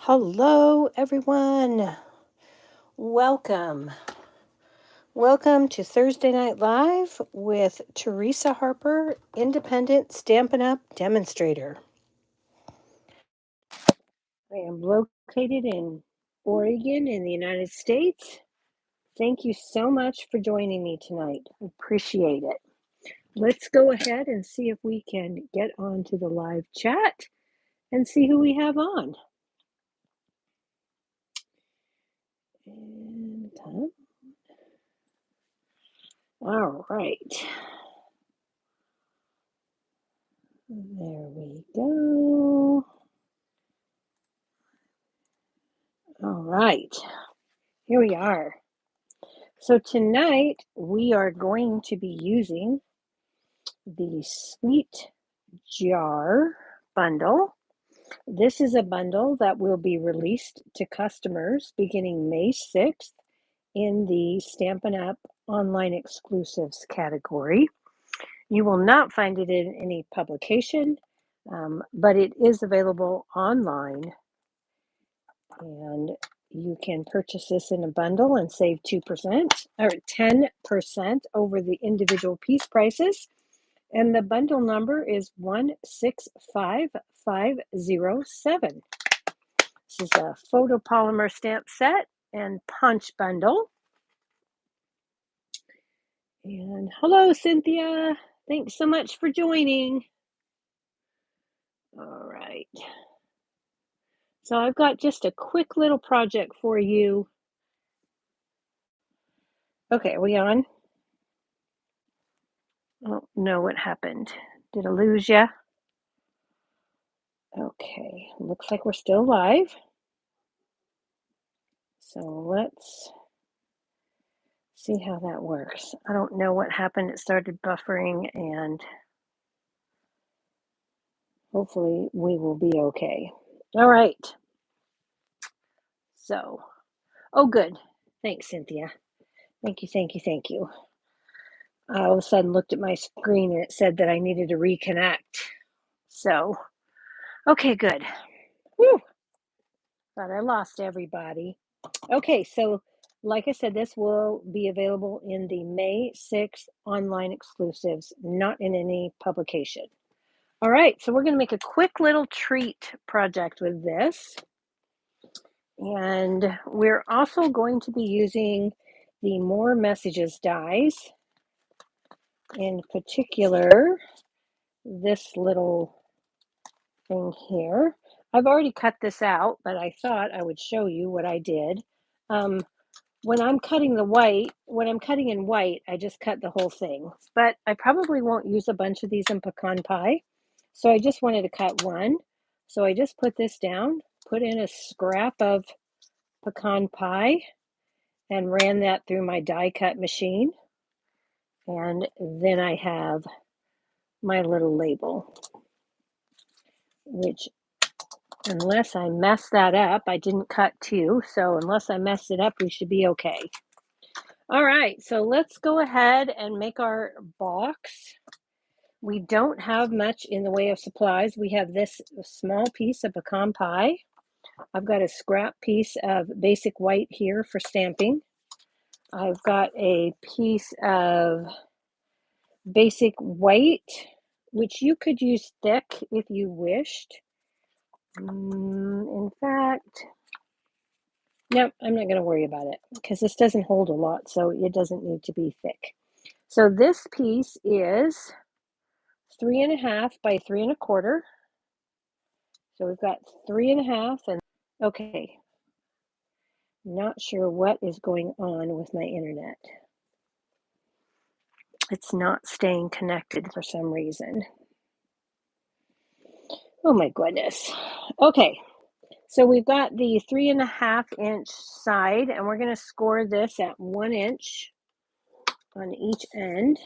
Hello, everyone. Welcome. Welcome to Thursday Night Live with Teresa Harper, independent Stampin' Up demonstrator. I am located in Oregon in the United States. Thank you so much for joining me tonight. I appreciate it. Let's go ahead and see if we can get onto the live chat and see who we have on. And all right. There we go. All right, here we are. So tonight we are going to be using the Sweet Jar bundle. This is a bundle that will be released to customers beginning May 6th in the Stampin' Up! Online Exclusives category. You will not find it in any publication, but it is available online, and you can purchase this in a bundle and save 2% or 10% over the individual piece prices. And the bundle number is 165507. This is a photopolymer stamp set and punch bundle. And hello, Cynthia. Thanks so much for joining. All right. So I've got just a quick little project for you. Okay, are we on? Oh, no, what happened? Did I lose you? Okay, looks like we're still live. So let's see how that works. I don't know what happened. It started buffering, and hopefully we will be okay. All right. So, oh, good. Thanks, Cynthia. Thank you, thank you, thank you. I all of a sudden looked at my screen and it said that I needed to reconnect. So, okay, good. Whew. Thought I lost everybody. Okay, so like I said, this will be available in the May 6th online exclusives, not in any publication. All right, so we're going to make a quick little treat project with this. And we're also going to be using the More Messages dies, in particular, this little thing here. I've already cut this out, but I thought I would show you what I did. When I'm cutting in white, I just cut the whole thing. But I probably won't use a bunch of these in pecan pie. So I just wanted to cut one. So I just put this down, put in a scrap of pecan pie, and ran that through my die cut machine. And then I have my little label, which, unless I mess that up, I didn't cut two. So unless I mess it up, we should be okay. All right, so let's go ahead and make our box. We don't have much in the way of supplies. We have this small piece of pecan pie. I've got a scrap piece of basic white here for stamping. I've got a piece of basic white, which you could use thick if you wished. In fact, no, I'm not going to worry about it because this doesn't hold a lot, so it doesn't need to be thick. So this piece is 3.5 by 3.25. So we've got 3.5, and okay. Not sure what is going on with my internet. It's not staying connected for some reason. Oh my goodness. Okay, so we've got the 3.5-inch side, and we're going to score this at 1 inch on each end.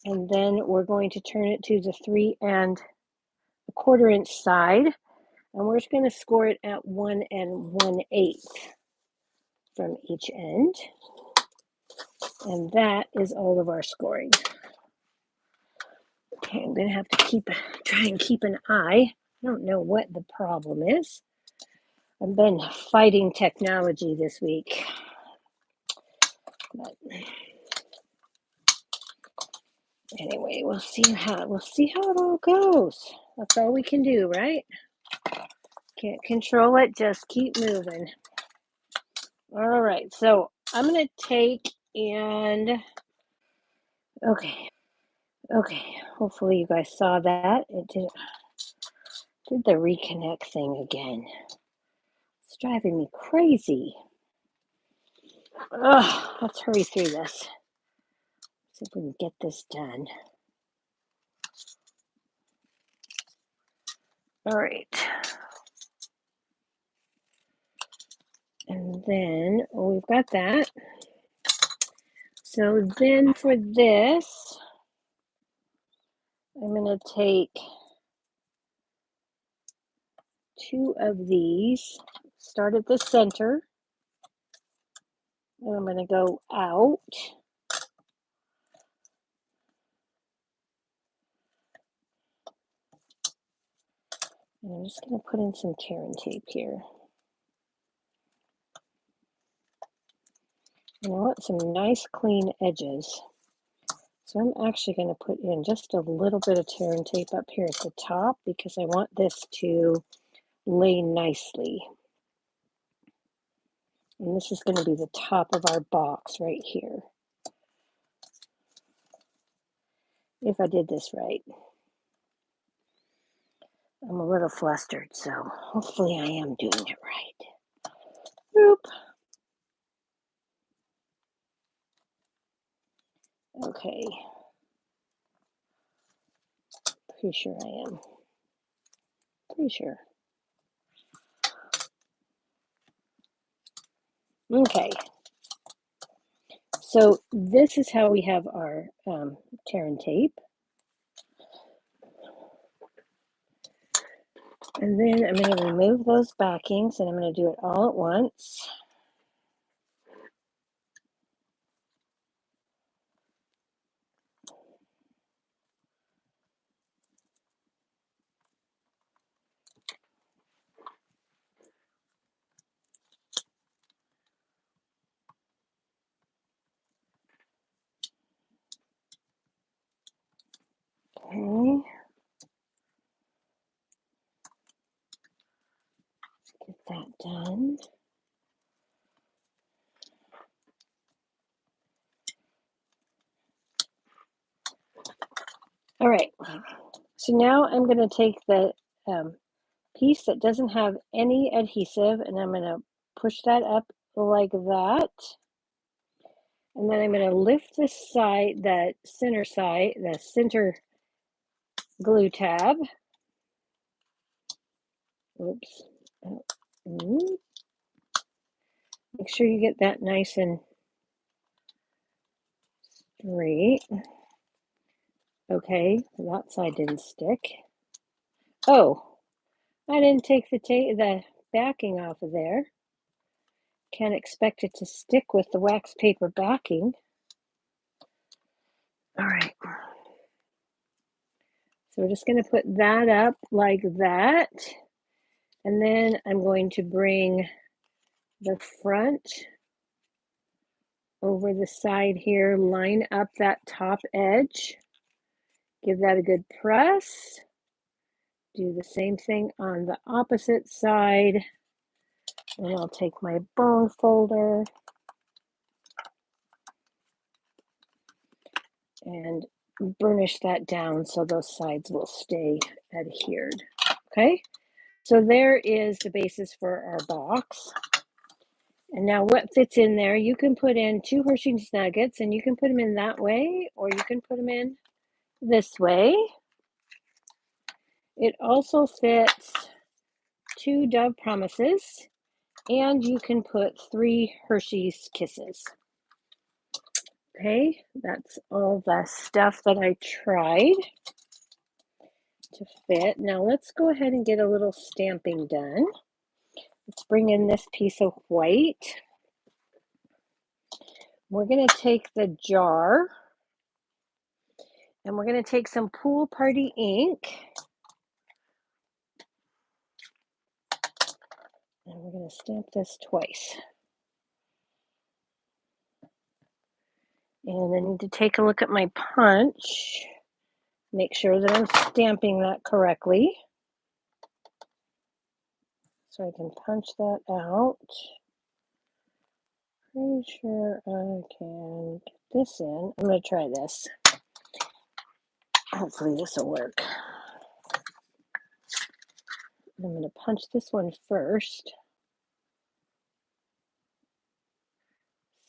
And then we're going to turn it to the 3.25 inch side, and we're just going to score it at 1 1/8 from each end. And that is all of our scoring. Okay, I'm gonna have to try and keep an eye. I don't know what the problem is. I've been fighting technology this week. But anyway, we'll see how it all goes. That's all we can do, right? Can't control it, just keep moving. All right, so I'm gonna take and okay. Hopefully you guys saw that. It did the reconnect thing again. It's driving me crazy. Ugh, let's hurry through this. See if we can get this done. All right. And then we've got that. So then for this, I'm going to take 2 of these, start at the center, and I'm going to go out. And I'm just going to put in some tear and tape here. And I want some nice clean edges. So I'm actually going to put in just a little bit of tear and tape up here at the top because I want this to lay nicely. And this is going to be the top of our box right here. If I did this right. I'm a little flustered, so hopefully I am doing it right. Boop. Okay. Pretty sure I am. Pretty sure. Okay. So this is how we have our tear and tape. And then I'm going to remove those backings and I'm going to do it all at once. Okay. Get that done. All right. So now I'm going to take the piece that doesn't have any adhesive and I'm going to push that up like that. And then I'm going to lift the side, the center glue tab. Oops. Make sure you get that nice and straight. Okay, that side didn't stick. Oh, I didn't take the backing off of there. Can't expect it to stick with the wax paper backing. All right. So we're just going to put that up like that. And then I'm going to bring the front over the side here, line up that top edge. Give that a good press. Do the same thing on the opposite side. And I'll take my bone folder and burnish that down so those sides will stay adhered. Okay, so there is the basis for our box. And now what fits in there, you can put in 2 Hershey's Nuggets and you can put them in that way or you can put them in this way. It also fits 2 Dove Promises and you can put 3 Hershey's Kisses. Okay, that's all the stuff that I tried to fit. Now let's go ahead and get a little stamping done. Let's bring in this piece of white. We're going to take the jar And we're going to take some Pool Party ink. And we're going to stamp this twice. And I need to take a look at my punch. Make sure that I'm stamping that correctly. So I can punch that out. Pretty sure I can get this in. I'm going to try this. Hopefully this will work. I'm going to punch this one first.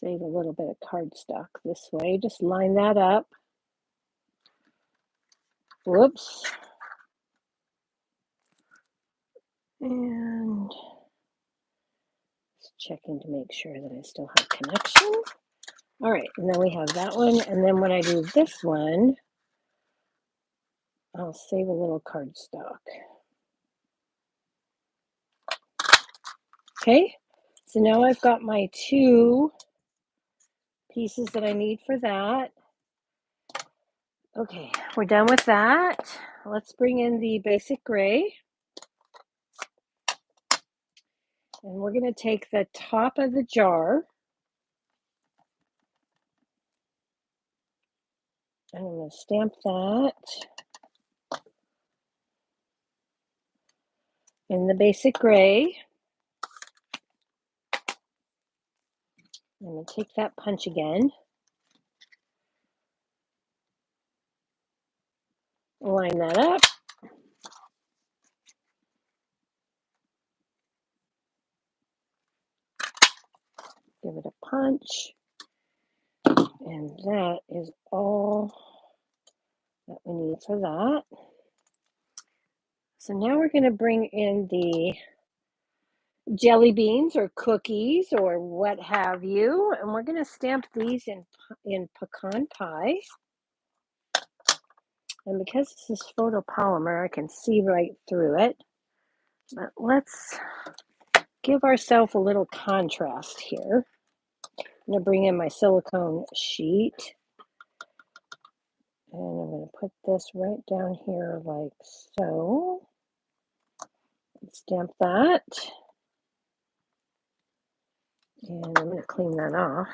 Save a little bit of cardstock this way. Just line that up. Whoops. And just checking to make sure that I still have connection. All right, and then we have that one. And then when I do this one, I'll save a little cardstock. Okay, so now I've got my two pieces that I need for that. Okay, we're done with that. Let's bring in the basic gray. And we're going to take the top of the jar. And I'm going to stamp that in the basic gray. I'm going to take that punch again. Line that up. Give it a punch. And that is all that we need for that. So now we're going to bring in the jelly beans or cookies or what have you. And we're going to stamp these in pecan pie. And because this is photopolymer, I can see right through it. But let's give ourselves a little contrast here. I'm going to bring in my silicone sheet. And I'm going to put this right down here like so. Stamp that. And I'm going to clean that off.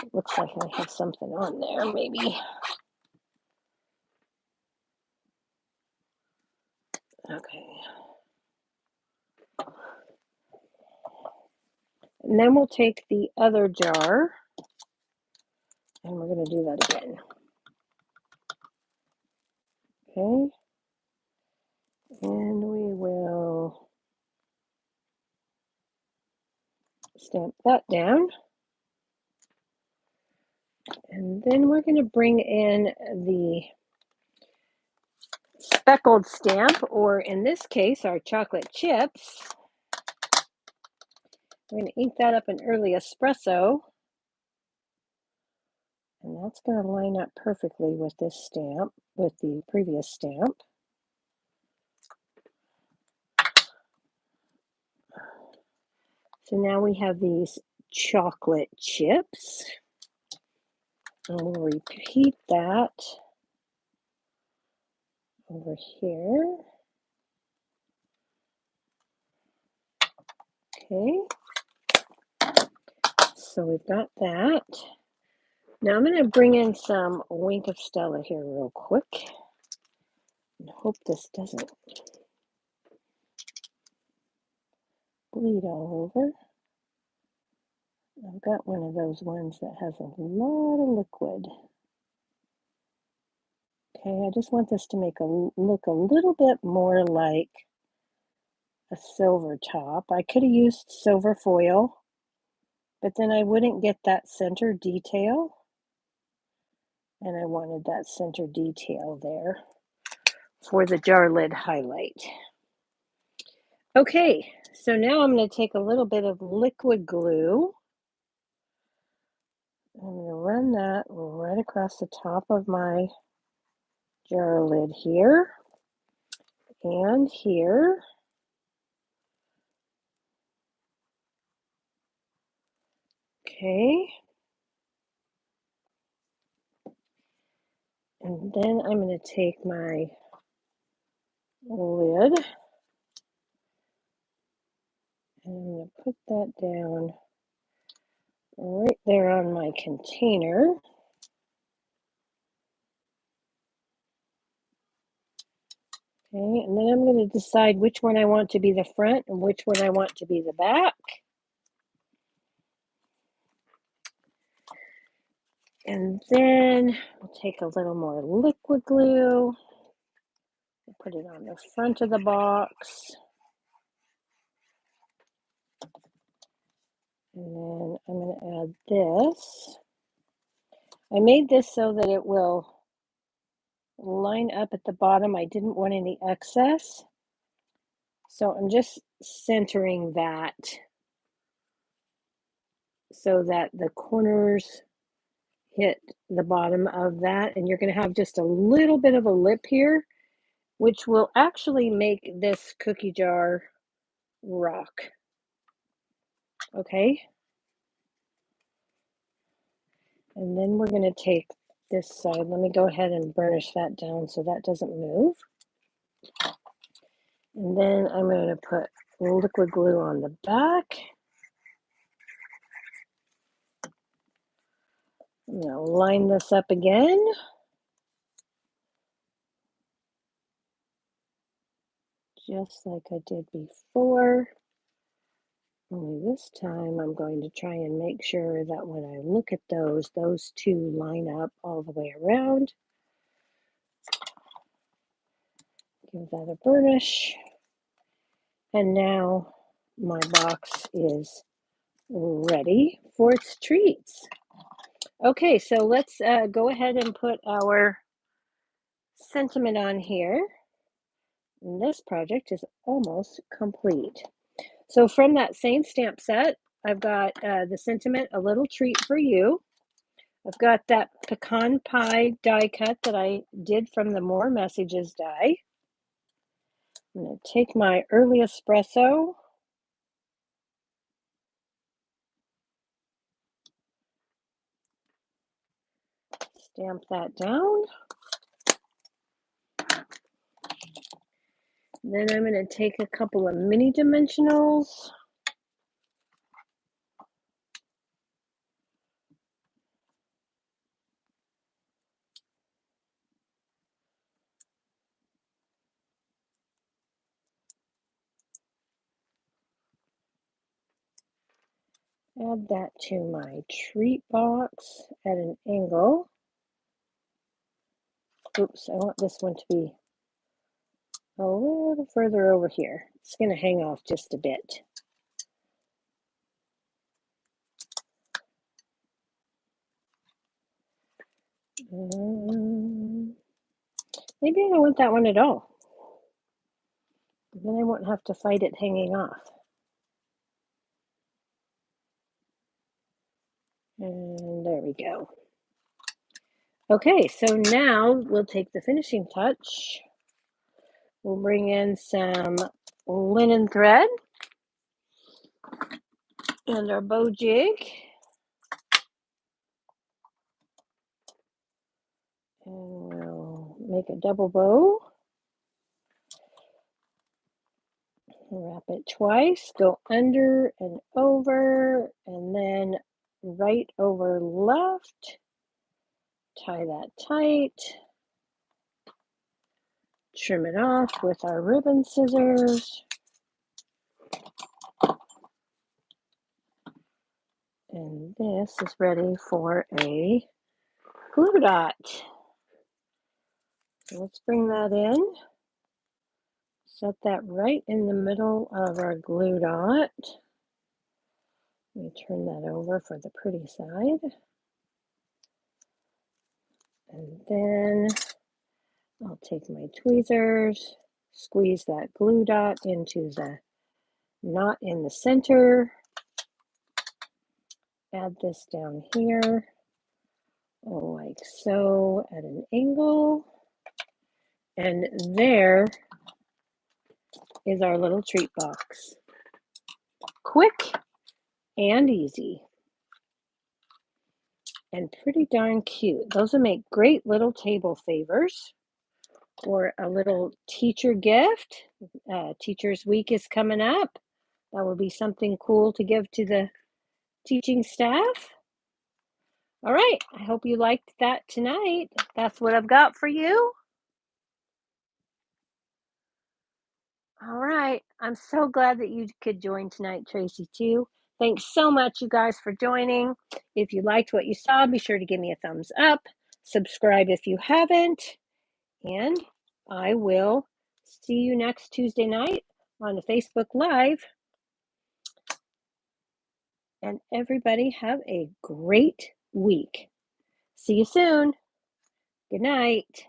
It looks like I have something on there, maybe. Okay. And then we'll take the other jar and we're going to do that again. Okay. And we will stamp that down. And then we're going to bring in the speckled stamp, or in this case, our chocolate chips. We're going to ink that up in early espresso. And that's going to line up perfectly with this stamp, with the previous stamp. So now we have these chocolate chips. And we'll repeat that over here. Okay. So we've got that. Now I'm going to bring in some Wink of Stella here real quick. And hope this doesn't bleed all over. I've got one of those ones that has a lot of liquid. Okay, I just want this to make look a little bit more like a silver top. I could have used silver foil, but then I wouldn't get that center detail. And I wanted that center detail there for the jar lid highlight. Okay, so now I'm going to take a little bit of liquid glue. I'm going to run that right across the top of my jar lid here and here. Okay. And then I'm going to take my lid and I'm going to put that down right there on my container. Okay, and then I'm going to decide which one I want to be the front and which one I want to be the back. And then we'll take a little more liquid glue and put it on the front of the box. And then I'm going to add this. I made this so that it will line up at the bottom. I didn't want any excess. So I'm just centering that so that the corners hit the bottom of that. And you're going to have just a little bit of a lip here, which will actually make this cookie jar rock. Okay. And then we're going to take this side. Let me go ahead and burnish that down so that doesn't move. And then I'm going to put liquid glue on the back. I'm going to line this up again. Just like I did before. Only this time I'm going to try and make sure that when I look at those two line up all the way around. Give that a burnish. And now my box is ready for its treats. Okay, so let's go ahead and put our sentiment on here. And this project is almost complete. So from that same stamp set, I've got the sentiment, a little treat for you. I've got that pecan pie die cut that I did from the More Messages die. I'm going to take my early espresso. Stamp that down. Then I'm going to take a couple of mini dimensionals. Add that to my treat box at an angle. Oops, I want this one to be a little further over here. It's going to hang off just a bit. Maybe I don't want that one at all. Then I won't have to fight it hanging off. And there we go. Okay, so now we'll take the finishing touch. We'll bring in some linen thread and our bow jig. And we'll make a double bow. Wrap it twice, go under and over, and then right over left. Tie that tight. Trim it off with our ribbon scissors. And this is ready for a glue dot. So let's bring that in. Set that right in the middle of our glue dot. Let me turn that over for the pretty side. And then I'll take my tweezers, squeeze that glue dot into the knot in the center. Add this down here, like so, at an angle. And there is our little treat box. Quick and easy. and pretty darn cute. Those will make great little table favors or a little teacher gift. Teachers Week is coming up. That will be something cool to give to the teaching staff. All right, I hope you liked that tonight. That's what I've got for you. All right, I'm so glad that you could join tonight, Tracy, too. Thanks so much, you guys, for joining. If you liked what you saw, be sure to give me a thumbs up. Subscribe if you haven't. And I will see you next Tuesday night on the Facebook Live. And everybody have a great week. See you soon. Good night.